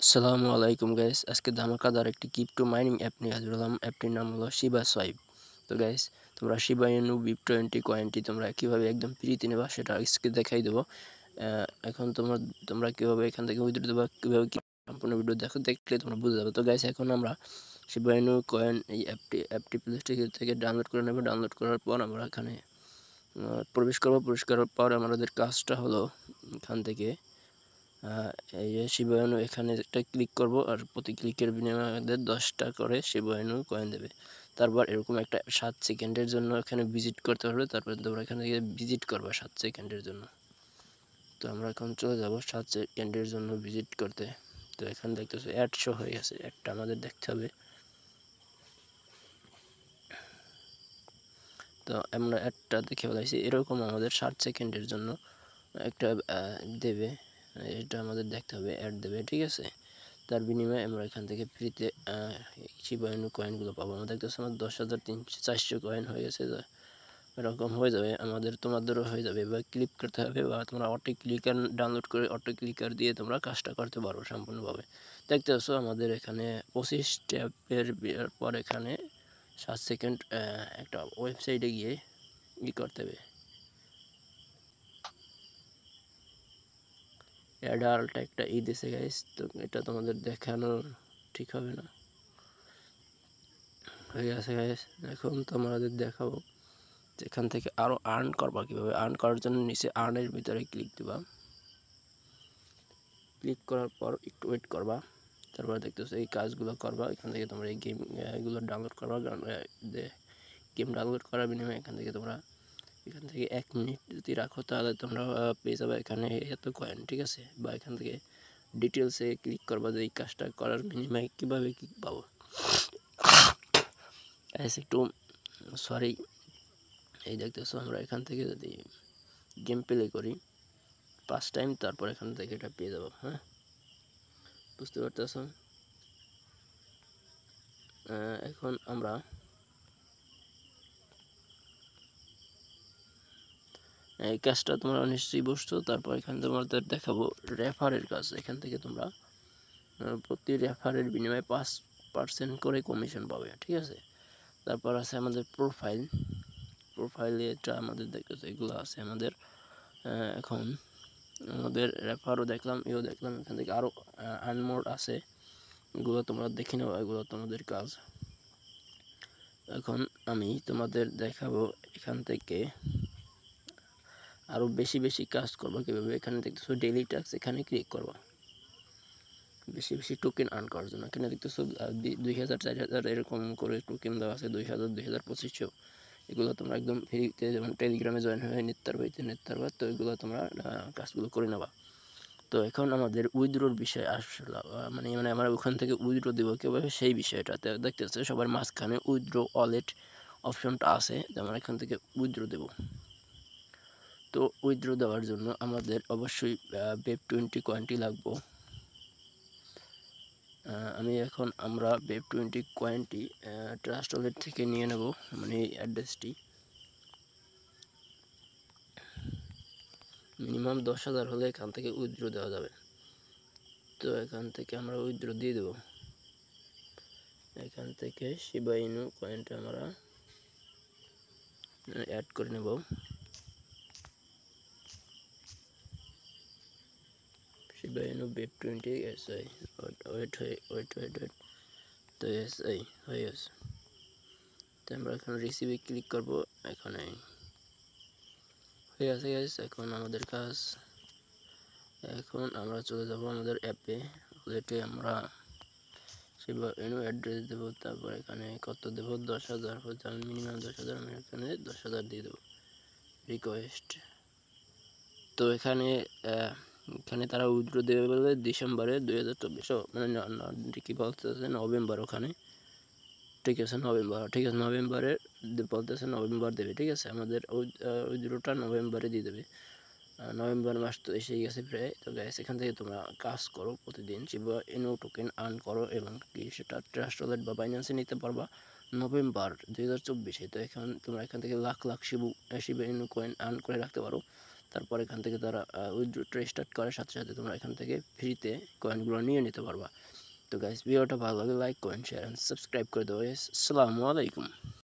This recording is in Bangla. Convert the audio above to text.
আসসালামু আলাইকুম গাইস, আজকে ধামাকাদার একটি ক্রিপ্টো মাইনিং অ্যাপ নিয়ে হাজির হলাম। অ্যাপটির নাম হলো শিবা সোয়াইপ। তো গাইস, তোমরা শিবা ইনু BIP20 কয়েনটি তোমরা কীভাবে একদম ফ্রিতে নেবা সেটা আজকে দেখাই দেবো। এখন তোমরা কীভাবে এখান থেকে উইথড্র দেবা, কীভাবে কি সম্পূর্ণ ভিডিও দেখলে তোমরা বুঝে যাবে। তো গাইস, এখন আমরা শিবা ইনু কয়েন এই অ্যাপটি প্লে স্টোর থেকে ডাউনলোড করে নেব। ডাউনলোড করার পর আমরা এখানে প্রবেশ করবো। প্রবেশ করার পর আমাদের কাজটা হলো এখান থেকে এই যে শিবা ইনু এখানে একটা ক্লিক করব, আর প্রতি ক্লিকের বিনিময়ে আমাদের 10টা করে শিবা ইনু কয়েন দেবে। তারপর এরকম একটা 7 সেকেন্ডের জন্য এখানে ভিজিট করতে পারবে। তারপর তোমরা এখান থেকে ভিজিট করবা 7 সেকেন্ডের জন্য। তো আমরা এখন চলে যাব 7 সেকেন্ডের জন্য ভিজিট করতে। তো এখানে দেখতেছো অ্যাড শো হয়ে গেছে, অ্যাডটা আমাদের দেখতে হবে। তো আমরা অ্যাডটা দেখে ফেলাইছি। এরকম আমাদের 7 সেকেন্ডের জন্য একটা দেবে, এটা আমাদের দেখতে হবে, অ্যাড দেবে, ঠিক আছে। তার বিনিময়ে আমরা এখান থেকে ফ্রিতে শিবা ইনু কয়েনগুলো পাবো। আমরা দেখতেছি আমার 10,400 কয়েন হয়ে গেছে। এরকম হয়ে যাবে আমাদের, তোমাদেরও হয়ে যাবে। বা ক্লিক করতে হবে, বা তোমরা অটো ক্লিকার ডাউনলোড করে অটো ক্লিকার দিয়ে তোমরা কাজটা করতে পারো সম্পূর্ণভাবে। দেখতে পাচ্ছ আমাদের এখানে 25 স্টেপের পর এখানে 7 সেকেন্ড একটা ওয়েবসাইটে গিয়ে করতে হবে। অ্যাডাল্ট একটা দিছে গাইস, তো এটা তোমাদের দেখানো ঠিক হবে না। হয়ে গেছে গাইস, এখন তোমাদের দেখাবো এখান থেকে আরও আর্ন করবা কীভাবে। আর্ন করার জন্য নিচে আর্নের ভিতরে ক্লিক দিবা। ক্লিক করার পর একটু ওয়েট করবা। তারপর দেখতেছো এই কাজগুলো করবা। এখান থেকে তোমরা এই গেমগুলো ডাউনলোড করবা। গেম ডাউনলোড করার বিনিময়ে এখান থেকে 1 মিনিট যদি রাখো তাহলে তোমরা পেয়ে যাবে এখানে এত কয়েন, ঠিক আছে। বা এখান থেকে ডিটেলসে ক্লিক করবা যে এই কাজটা করার বিনিময়ে কীভাবে কী পাবো। একটু সরি, এই দেখতেছো আমরা এখান থেকে যদি গেম প্লে করি 5 টাইম, তারপর এখান থেকে এটা পেয়ে যাবো। হ্যাঁ, বুঝতে পারতেছ। এখন আমরা এই কাজটা তোমরা নিশ্চয়ই বুঝছো। তারপর এখানে তোমাদের দেখাবো রেফারের কাজ। এখান থেকে তোমরা প্রতি রেফারের বিনিময়ে 5% করে কমিশন পাবে, ঠিক আছে। তারপর আছে আমাদের প্রোফাইলে এটা আমাদের দেখতেছো এগুলো আছে আমাদের। এখন আমাদের রেফারও দেখলাম, দেখলাম। এখান থেকে আরও আনমোড আছে, এগুলো তোমরা দেখে নেবো, এগুলো তোমাদের কাজ। এখন আমি তোমাদের দেখাবো এখান থেকে আরও বেশি কাজ করবো কীভাবে। এখানে দেখতেছো ডেইলি টাস্ক, এখানে ক্লিক করবা বেশি টোকেন আর্ন করার জন্য। এখানে দেখতেছো 2000, 4000 এরকম করে টোকেন দেওয়া আছে। 2000, 2500 এগুলো তোমরা একদম ফ্রিতে, যেমন টেলিগ্রামে জয়েন হয়ে নিতে পারবা। তো এগুলো তোমরা কাজগুলো করে নেবা। তো এখন আমাদের উইথড্রোর বিষয় আসলে মানে আমরা ওখান থেকে উইথড্রো দেবো কীভাবে সেই বিষয়টাতে দেখতেছে সবার মাঝখানে উইথড্রো ওয়ালেট অপশনটা আছে, যেমন এখান থেকে উইথড্রো দেবো। তো উইথড্রো দেওয়ার জন্য আমাদের অবশ্যই BIP20 কয়েনটি লাগবো। আমরা BIP20 কয়েনটি ট্রাস্ট ওয়ালেট থেকে নিয়ে নেব, মানে এই অ্যাড্রেসটি মিনিমাম 10,000 হলে এখান থেকে উইথড্রো দেওয়া যাবে। তো এখান থেকে আমরা উইথড্রো দিয়ে দেব। এখান থেকে শিবা ইনু কয়েনটা আমরা অ্যাড করে নেব। শিবা ইনু BIP20 SI, ওয়েট। তো SI হয়ে গেছে। তো আমরা এখন রিসিভে ক্লিক করব। এখানে হয়ে গেছে গাইস। এখন আমাদের কাজ, এখন আমরা চলে যাব আমাদের অ্যাপে। ওয়েটে আমরা শিবা ইনু অ্যাড্রেস দেবো। তারপর এখানে কত দেব, 10,000 হচ্ছে, আমি মিনিমাম 10,000, আমি এখানে 10,000 দিয়ে দেবো। রিকোয়েস্ট। তো এখানে তারা উইথড্র দেবে বলে ডিসেম্বরে 2024, মানে কি বলতেছে নভেম্বর, ওখানে ঠিক আছে নভেম্বর, ঠিক আছে নভেম্বরে বলতেছে নভেম্বর দেবে, ঠিক আছে। আমাদের উইথড্রটা নভেম্বরে দিয়ে দেবে। নভেম্বর মাস তো এসে গেছে প্রায়। তো গ্যাস, এখান থেকে তোমরা কাজ করো প্রতিদিন, শিবা ইনু টোকেন আর্ন করো, এবং কি সেটা ট্রাস্ট ওয়ালেট বা বাইন্যান্সে নিতে পারবা নভেম্বর 2024-এ। তো তোমরা এখান থেকে লাখ শিবা ইনু কয়েন আর্ন করে রাখতে পারো। তারপর এখান থেকে তারা উইথড্রটা স্টার্ট করার সাথে সাথে তোমরা এখান থেকে ফ্রিতে কয়েনগুলো নিয়ে নিতে পারবা। তো গাইস ভিডিওটা ভালো লাগলে like comment share and subscribe করে দেবো। আসসালামু আলাইকুম।